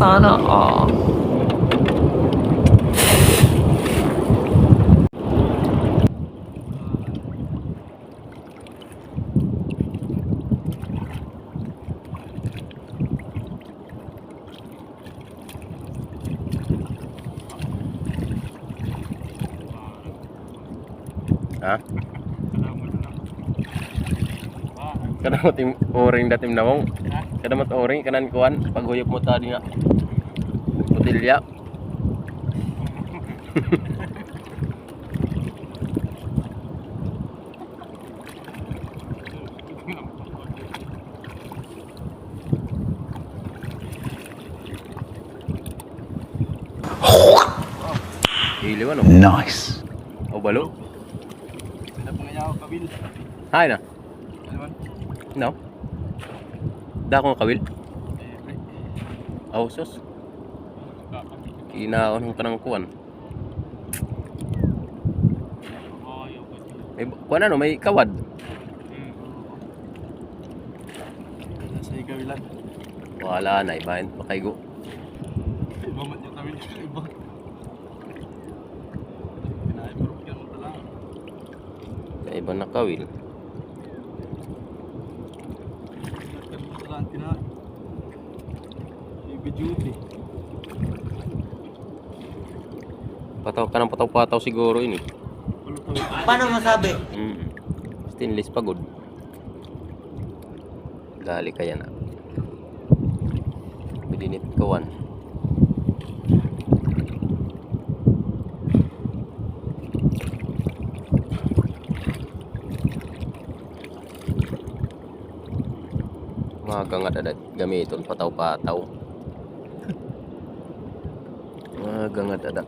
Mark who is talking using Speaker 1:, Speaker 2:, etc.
Speaker 1: Sana all.
Speaker 2: Ha? Kadamot yung oring datim na mong. Kadamot oring kanan kuan paghuyop mo tadi nga. Putilya. Iliw ano?
Speaker 3: Nice.
Speaker 2: O balo?
Speaker 4: Ada pengayaw kabil.
Speaker 2: Hay na.
Speaker 4: Naman.
Speaker 2: No. Da ko kawil. Aw sus. Kinaon ng kanang kuan. May kuan ano, may kawad.
Speaker 4: Sa kabilan.
Speaker 2: Wala na ibahin makaigo.
Speaker 4: Mamat yung kabil. Iba. Pinaipurok yan mo talaga.
Speaker 2: Kay iba na kawil.
Speaker 4: Ingatkan mo talaga tinahay. Heavy duty.
Speaker 2: Pataw ka ng pataw-pataw siguro ini.
Speaker 5: Paano masabi?
Speaker 2: Stainless pagod. Gali kaya na. Bidinit kawan. Mga gangat ada gamiton pataw-pataw. Mga gangat ada.